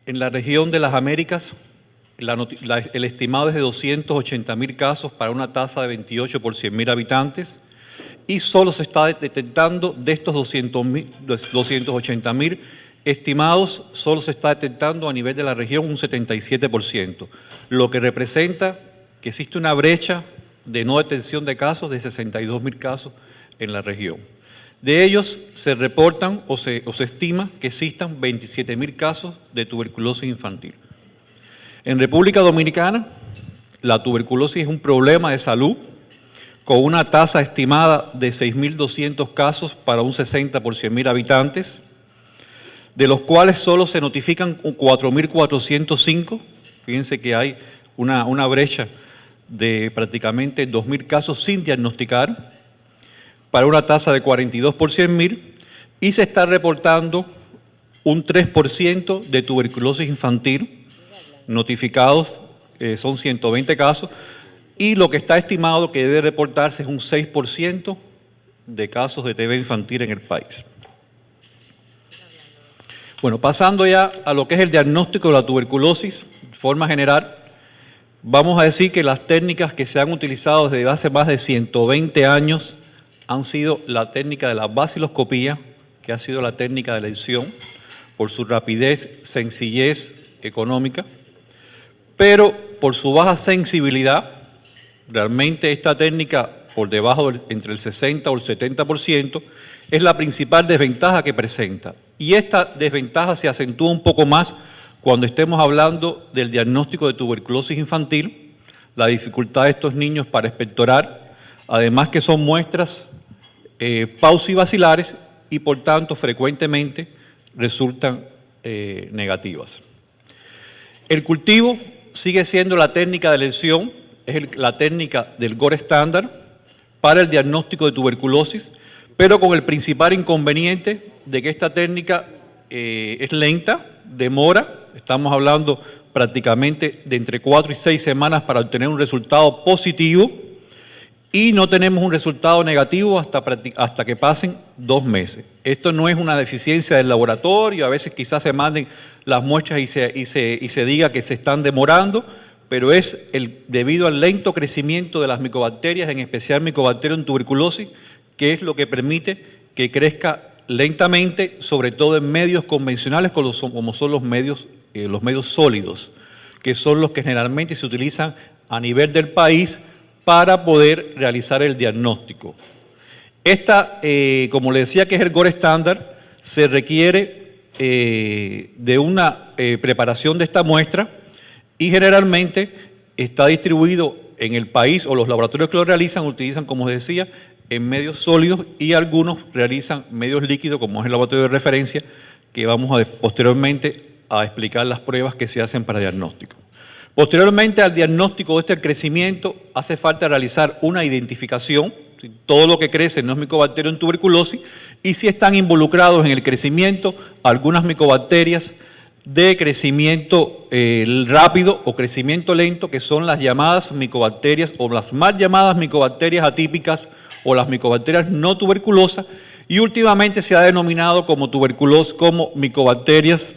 En la región de las Américas, el estimado es de 280.000 casos para una tasa de 28 por 100.000 habitantes y solo se está detectando de estos 280.000 estimados, solo se está detectando a nivel de la región un 77%, lo que representa que existe una brecha de no detección de casos de 62.000 casos en la región. De ellos se reportan o se estima que existan 27.000 casos de tuberculosis infantil. En República Dominicana, la tuberculosis es un problema de salud con una tasa estimada de 6.200 casos para un 60 por 100.000 habitantes, de los cuales solo se notifican 4.405. Fíjense que hay una brecha de prácticamente 2.000 casos sin diagnosticar, para una tasa de 42 por 100.000, y se está reportando un 3% de tuberculosis infantil notificados, son 120 casos, y lo que está estimado que debe reportarse es un 6% de casos de TB infantil en el país. Bueno, pasando ya a lo que es el diagnóstico de la tuberculosis, de forma general, vamos a decir que las técnicas que se han utilizado desde hace más de 120 años han sido la técnica de la baciloscopía, que ha sido la técnica de elección por su rapidez, sencillez económica, pero por su baja sensibilidad, realmente esta técnica, por debajo entre el 60 o el 70%, es la principal desventaja que presenta. Y esta desventaja se acentúa un poco más cuando estemos hablando del diagnóstico de tuberculosis infantil, la dificultad de estos niños para expectorar, además que son muestras pausibacilares y por tanto frecuentemente resultan negativas. El cultivo sigue siendo la técnica de elección, es la técnica del gold standard para el diagnóstico de tuberculosis, pero con el principal inconveniente de que esta técnica es lenta, demora, estamos hablando prácticamente de entre 4 y 6 semanas para obtener un resultado positivo, y no tenemos un resultado negativo hasta que pasen 2 meses. Esto no es una deficiencia del laboratorio, a veces quizás se manden las muestras y se diga que se están demorando, pero es debido al lento crecimiento de las micobacterias, en especial Mycobacterium tuberculosis, que es lo que permite que crezca lentamente, sobre todo en medios convencionales como son los medios sólidos, que son los que generalmente se utilizan a nivel del país para poder realizar el diagnóstico. Esta, como le decía, que es el gold standard, se requiere de una preparación de esta muestra y generalmente está distribuido en el país, o los laboratorios que lo realizan utilizan, como decía, en medios sólidos, y algunos realizan medios líquidos, como es el laboratorio de referencia, que vamos posteriormente a explicar las pruebas que se hacen para diagnóstico. Posteriormente al diagnóstico de este crecimiento, hace falta realizar una identificación. Todo lo que crece no es Mycobacterium tuberculosis, y si están involucrados en el crecimiento algunas micobacterias de crecimiento rápido o crecimiento lento, que son las llamadas micobacterias, o las mal llamadas micobacterias atípicas, o las micobacterias no tuberculosas, y últimamente se ha denominado como tuberculosis, como micobacterias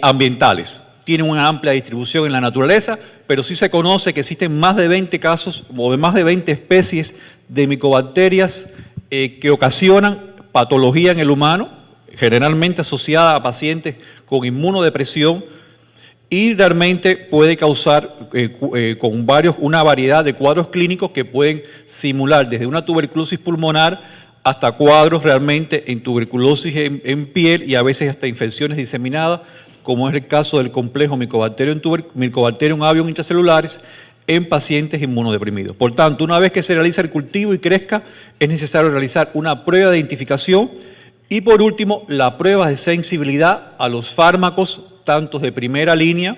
ambientales. Tienen una amplia distribución en la naturaleza, pero sí se conoce que existen más de 20 casos o de más de 20 especies de micobacterias que ocasionan patología en el humano, generalmente asociada a pacientes con inmunodepresión, y realmente puede causar una variedad de cuadros clínicos que pueden simular desde una tuberculosis pulmonar hasta cuadros realmente en tuberculosis en piel, y a veces hasta infecciones diseminadas, como es el caso del complejo Mycobacterium avium intracelulares en pacientes inmunodeprimidos. Por tanto, una vez que se realiza el cultivo y crezca, es necesario realizar una prueba de identificación y, por último, la prueba de sensibilidad a los fármacos, tanto de primera línea,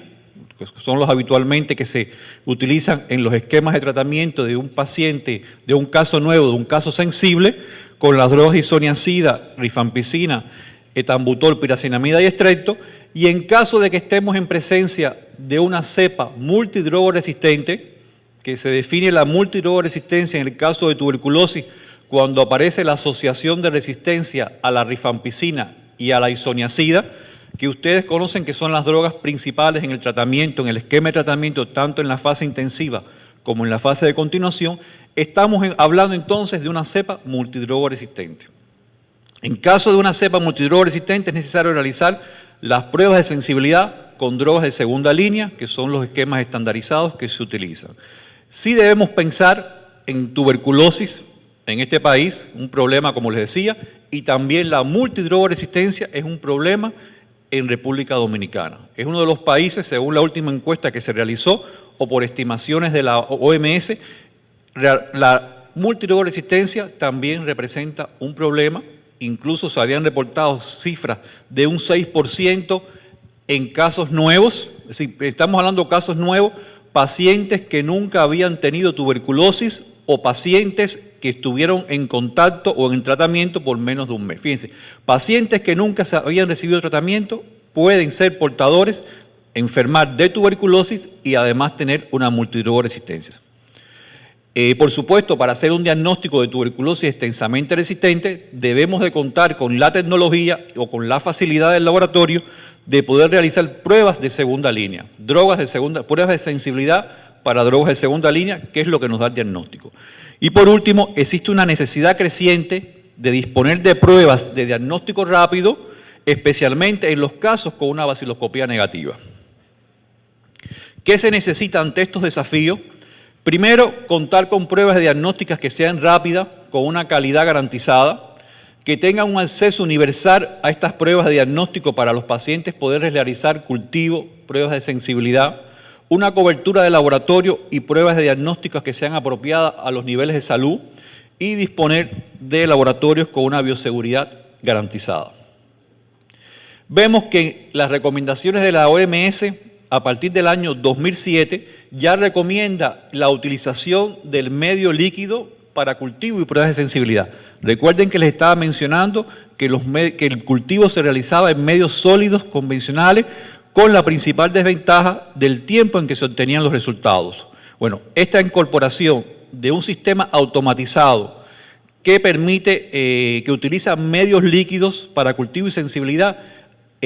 que son los habitualmente que se utilizan en los esquemas de tratamiento de un paciente, de un caso nuevo, de un caso sensible, con las drogas isoniazida, rifampicina, etambutol, piracinamida y estrepto, y en caso de que estemos en presencia de una cepa multidrogoresistente, que se define la multidrogoresistencia en el caso de tuberculosis cuando aparece la asociación de resistencia a la rifampicina y a la isoniazida, que ustedes conocen que son las drogas principales en el tratamiento, en el esquema de tratamiento, tanto en la fase intensiva como en la fase de continuación, estamos hablando entonces de una cepa multidrogoresistente. En caso de una cepa multidrogoresistente es necesario realizar las pruebas de sensibilidad con drogas de segunda línea, que son los esquemas estandarizados que se utilizan. Sí debemos pensar en tuberculosis en este país, un problema, como les decía, y también la multidrogoresistència es un problema en República Dominicana. Es uno de los países, según la última encuesta que se realizó, o por estimaciones de la OMS, la multidrogoresistència también representa un problema. Incluso se habían reportado cifras de un 6% en casos nuevos, es decir, estamos hablando de casos nuevos, pacientes que nunca habían tenido tuberculosis o pacientes que estuvieron en contacto o en tratamiento por menos de un mes. Fíjense, pacientes que nunca habían recibido tratamiento pueden ser portadores, enfermar de tuberculosis y además tener una multidrogoresistència. Por supuesto, para hacer un diagnóstico de tuberculosis extensamente resistente, debemos de contar con la tecnología o con la facilidad del laboratorio de poder realizar pruebas de segunda línea, pruebas de sensibilidad para drogas de segunda línea, que es lo que nos da el diagnóstico. Y por último, existe una necesidad creciente de disponer de pruebas de diagnóstico rápido, especialmente en los casos con una baciloscopía negativa. ¿Qué se necesita ante estos desafíos? Primero, contar con pruebas diagnósticas que sean rápidas, con una calidad garantizada, que tengan un acceso universal a estas pruebas de diagnóstico para los pacientes poder realizar cultivo, pruebas de sensibilidad, una cobertura de laboratorio y pruebas de diagnósticos que sean apropiadas a los niveles de salud y disponer de laboratorios con una bioseguridad garantizada. Vemos que las recomendaciones de la OMS a partir del año 2007 ya recomienda la utilización del medio líquido para cultivo y pruebas de sensibilidad. Recuerden que les estaba mencionando que el cultivo se realizaba en medios sólidos convencionales con la principal desventaja del tiempo en que se obtenían los resultados. Bueno, esta incorporación de un sistema automatizado que permite, que utiliza medios líquidos para cultivo y sensibilidad,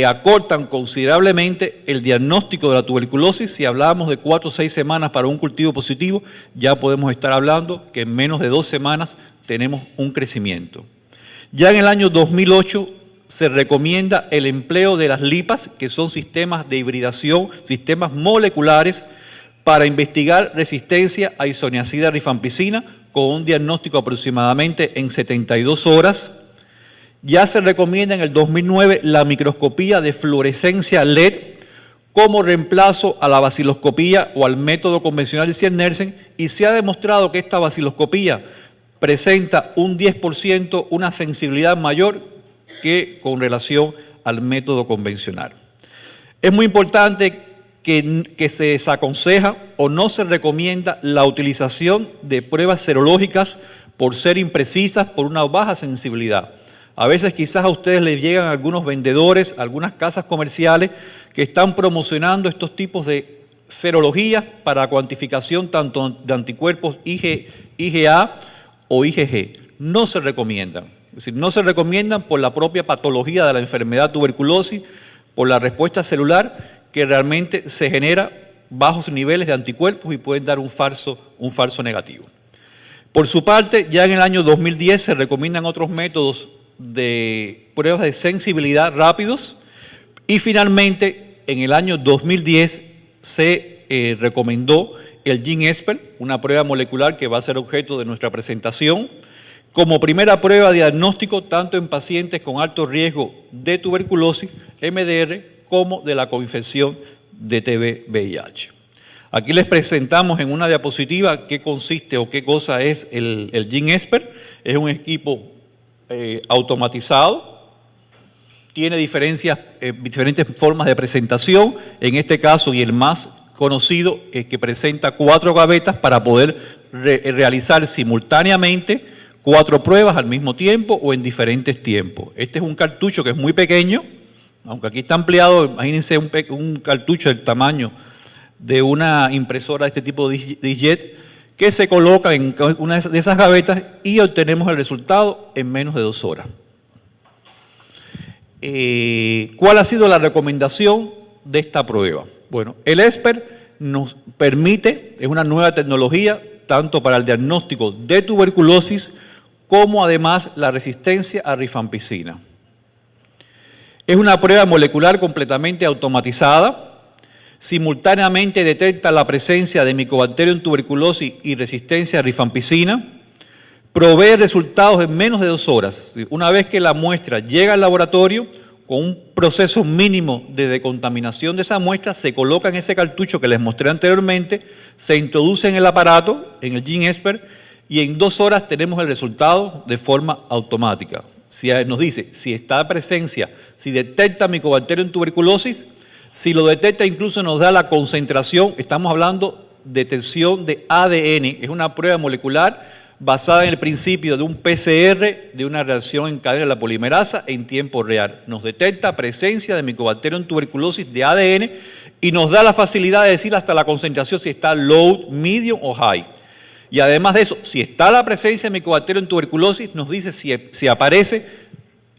acortan considerablemente el diagnóstico de la tuberculosis. Si hablábamos de 4 o 6 semanas para un cultivo positivo, ya podemos estar hablando que en menos de 2 semanas tenemos un crecimiento. Ya en el año 2008 se recomienda el empleo de las LIPAs, que son sistemas de hibridación, sistemas moleculares, para investigar resistencia a isoniazida rifampicina con un diagnóstico aproximadamente en 72 horas. Ya se recomienda en el 2009 la microscopía de fluorescencia LED como reemplazo a la baciloscopía o al método convencional de Ciernersen, y se ha demostrado que esta baciloscopía presenta un 10%, una sensibilidad mayor que con relación al método convencional. Es muy importante que se desaconseja o no se recomienda la utilización de pruebas serológicas por ser imprecisas, por una baja sensibilidad. A veces quizás a ustedes les llegan algunos vendedores, algunas casas comerciales que están promocionando estos tipos de serologías para cuantificación tanto de anticuerpos IgA o IgG. No se recomiendan. Es decir, no se recomiendan por la propia patología de la enfermedad tuberculosis, por la respuesta celular que realmente se genera bajos niveles de anticuerpos y pueden dar un falso negativo. Por su parte, ya en el año 2010 se recomiendan otros métodos de pruebas de sensibilidad rápidos, y finalmente en el año 2010 se recomendó el GeneSpert, una prueba molecular que va a ser objeto de nuestra presentación, como primera prueba de diagnóstico tanto en pacientes con alto riesgo de tuberculosis, MDR, como de la coinfección de TB-VIH. Aquí les presentamos en una diapositiva qué consiste o qué cosa es el GeneSpert. Es un equipo automatizado, tiene diferentes formas de presentación. En este caso, y el más conocido, es que presenta 4 gavetas para poder realizar simultáneamente 4 pruebas al mismo tiempo o en diferentes tiempos. Este es un cartucho que es muy pequeño, aunque aquí está ampliado. Imagínense un cartucho del tamaño de una impresora de este tipo de jet, que se coloca en una de esas gavetas y obtenemos el resultado en menos de 2 horas. ¿cuál ha sido la recomendación de esta prueba? Bueno, el ESPER nos permite, es una nueva tecnología, tanto para el diagnóstico de tuberculosis como además la resistencia a rifampicina. Es una prueba molecular completamente automatizada, simultáneamente detecta la presencia de Mycobacterium tuberculosis y resistencia a rifampicina, provee resultados en menos de 2 horas. Una vez que la muestra llega al laboratorio, con un proceso mínimo de decontaminación de esa muestra, se coloca en ese cartucho que les mostré anteriormente, se introduce en el aparato, en el GeneSpert, y en 2 horas tenemos el resultado de forma automática. Si nos dice si está presencia, si detecta Mycobacterium tuberculosis, si lo detecta incluso nos da la concentración, estamos hablando de detección de ADN, es una prueba molecular basada en el principio de un PCR, de una reacción en cadena de la polimerasa en tiempo real. Nos detecta presencia de Mycobacterium tuberculosis de ADN y nos da la facilidad de decir hasta la concentración si está low, medium o high. Y además de eso, si está la presencia de Mycobacterium tuberculosis, nos dice si aparece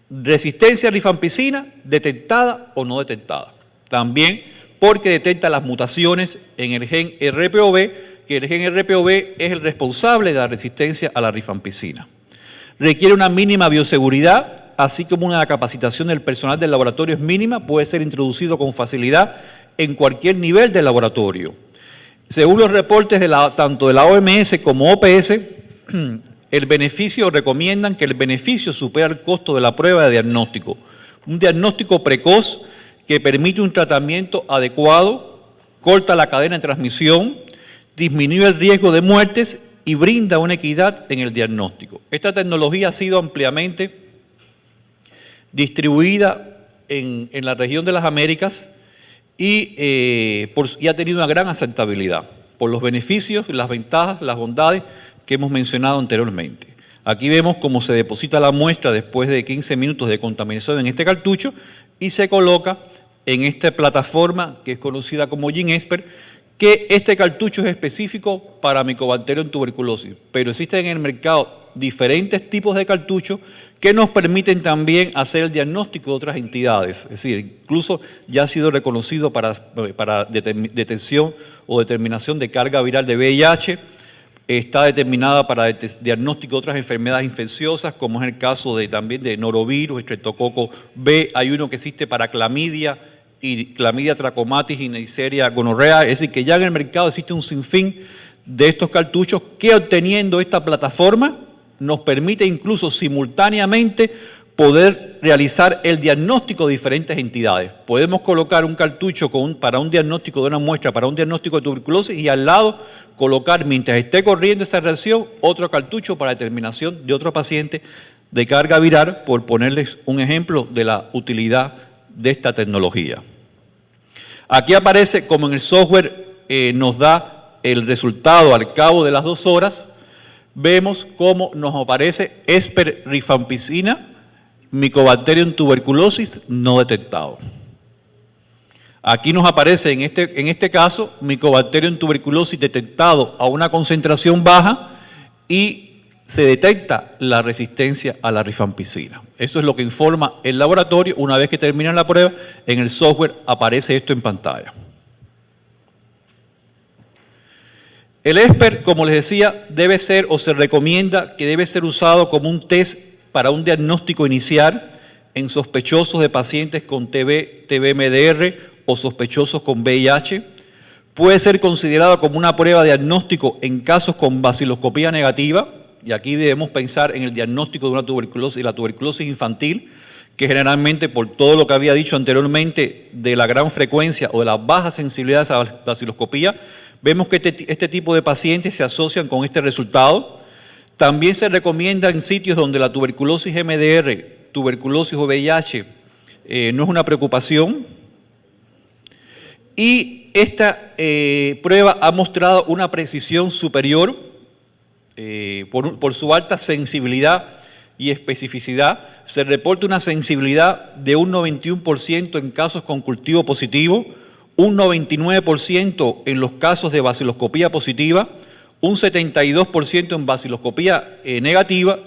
resistencia a rifampicina detectada o no detectada. También porque detecta las mutaciones en el gen RPOB, que el gen RPOB es el responsable de la resistencia a la rifampicina. Requiere una mínima bioseguridad, así como una capacitación del personal del laboratorio es mínima, puede ser introducido con facilidad en cualquier nivel del laboratorio. Según los reportes tanto de la OMS como OPS, el beneficio, recomiendan que el beneficio supera el costo de la prueba de diagnóstico. Un diagnóstico precoz que permite un tratamiento adecuado, corta la cadena de transmisión, disminuye el riesgo de muertes y brinda una equidad en el diagnóstico. Esta tecnología ha sido ampliamente distribuida en la región de las Américas y ha tenido una gran aceptabilidad por los beneficios, las ventajas, las bondades que hemos mencionado anteriormente. Aquí vemos cómo se deposita la muestra después de 15 minutos de contaminación en este cartucho y se coloca en esta plataforma que es conocida como GeneSpert, que este cartucho es específico para Mycobacterium tuberculosis, pero existen en el mercado diferentes tipos de cartuchos que nos permiten también hacer el diagnóstico de otras entidades. Es decir, incluso ya ha sido reconocido para detección o determinación de carga viral de VIH, está determinada para diagnóstico de otras enfermedades infecciosas, como es el caso también de norovirus, estreptococo B, hay uno que existe para clamidia, y clamidia trachomatis y Neisseria gonorrea, es decir, que ya en el mercado existe un sinfín de estos cartuchos que obteniendo esta plataforma nos permite incluso simultáneamente poder realizar el diagnóstico de diferentes entidades. Podemos colocar un cartucho para un diagnóstico de una muestra, para un diagnóstico de tuberculosis y al lado colocar, mientras esté corriendo esa reacción, otro cartucho para determinación de otro paciente de carga viral, por ponerles un ejemplo de la utilidad de esta tecnología. Aquí aparece como en el software nos da el resultado al cabo de las 2 horas, vemos cómo nos aparece ESPER rifampicina, Mycobacterium tuberculosis no detectado. Aquí nos aparece en este caso Mycobacterium tuberculosis detectado a una concentración baja y se detecta la resistencia a la rifampicina. Eso es lo que informa el laboratorio. Una vez que terminan la prueba, en el software aparece esto en pantalla. El ESPER, como les decía, debe ser o se recomienda que debe ser usado como un test para un diagnóstico inicial en sospechosos de pacientes con TB-MDR o sospechosos con VIH. Puede ser considerado como una prueba de diagnóstico en casos con baciloscopía negativa, y aquí debemos pensar en el diagnóstico de una tuberculosis, la tuberculosis infantil, que generalmente por todo lo que había dicho anteriormente de la gran frecuencia o de la baja sensibilidad a la baciloscopía, vemos que este tipo de pacientes se asocian con este resultado. También se recomienda en sitios donde la tuberculosis MDR, tuberculosis o VIH no es una preocupación. Y esta prueba ha mostrado una precisión superior por su alta sensibilidad y especificidad. Se reporta una sensibilidad de un 91% en casos con cultivo positivo, un 99% en los casos de baciloscopía positiva, un 72% en baciloscopía negativa